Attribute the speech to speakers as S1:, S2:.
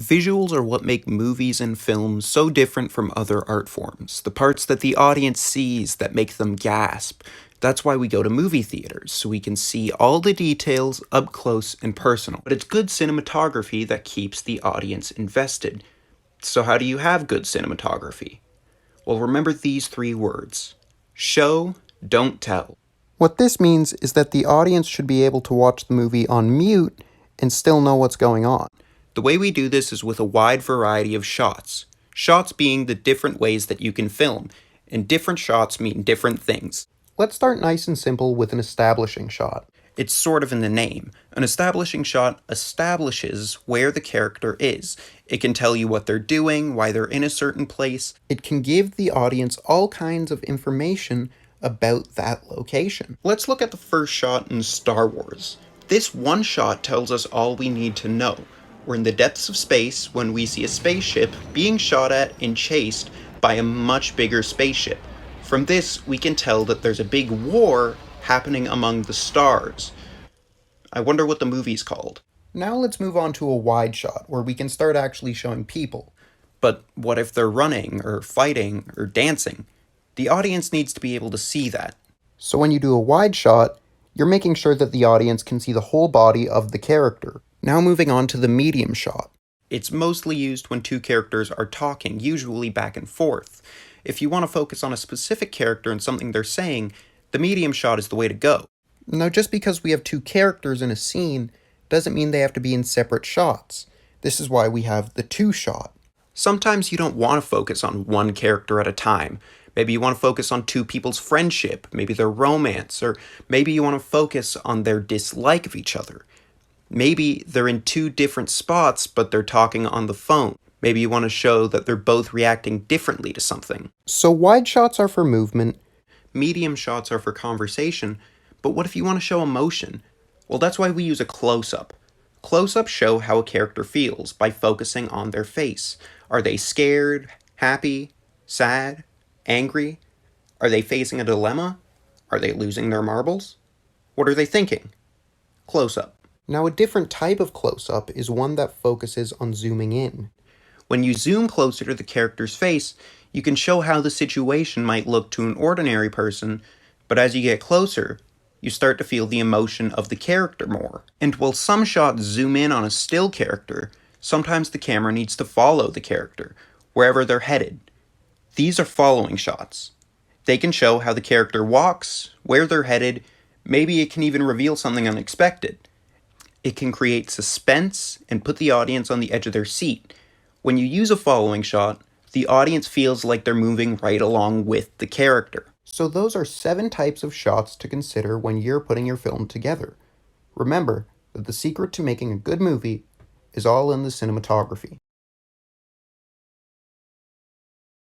S1: Visuals are what make movies and films so different from other art forms, the parts that the audience sees that make them gasp. That's why we go to movie theaters, so we can see all the details up close and personal. But it's good cinematography that keeps the audience invested. So how do you have good cinematography? Well, remember these three words: show, don't tell. What this means is that the audience should be able to watch the movie on mute and still know what's going on. The way we do this is with a wide variety of shots. Shots being the different ways that you can film, and different shots mean different things. Let's start nice and simple with an establishing shot. It's sort of in the name. An establishing shot establishes where the character is. It can tell you what they're doing, why they're in a certain place. It can give the audience all kinds of information about that location. Let's look at the first shot in Star Wars. This one shot tells us all we need to know. We're in the depths of space when we see a spaceship being shot at and chased by a much bigger spaceship. From this, we can tell that there's a big war happening among the stars. I wonder what the movie's called. Now let's move on to a wide shot, where we can start actually showing people. But what if they're running, or fighting, or dancing? The audience needs to be able to see that. So when you do a wide shot, you're making sure that the audience can see the whole body of the character. Now moving on to the medium shot. It's mostly used when two characters are talking, usually back and forth. If you want to focus on a specific character and something they're saying, the medium shot is the way to go. Now, just because we have two characters in a scene doesn't mean they have to be in separate shots. This is why we have the two shot. Sometimes you don't want to focus on one character at a time. Maybe you want to focus on two people's friendship, maybe their romance, or maybe you want to focus on their dislike of each other. Maybe they're in two different spots, but they're talking on the phone. Maybe you want to show that they're both reacting differently to something. So wide shots are for movement, medium shots are for conversation, but what if you want to show emotion? Well, that's why we use a close-up. Close-ups show how a character feels by focusing on their face. Are they scared, happy, sad, angry? Are they facing a dilemma? Are they losing their marbles? What are they thinking? Close-up. Now, a different type of close-up is one that focuses on zooming in. When you zoom closer to the character's face, you can show how the situation might look to an ordinary person, but as you get closer, you start to feel the emotion of the character more. And while some shots zoom in on a still character, sometimes the camera needs to follow the character, wherever they're headed. These are following shots. They can show how the character walks, where they're headed, maybe it can even reveal something unexpected. It can create suspense and put the audience on the edge of their seat. When you use a following shot, the audience feels like they're moving right along with the character. So those are 7 types of shots to consider when you're putting your film together. Remember that the secret to making a good movie is all in the cinematography.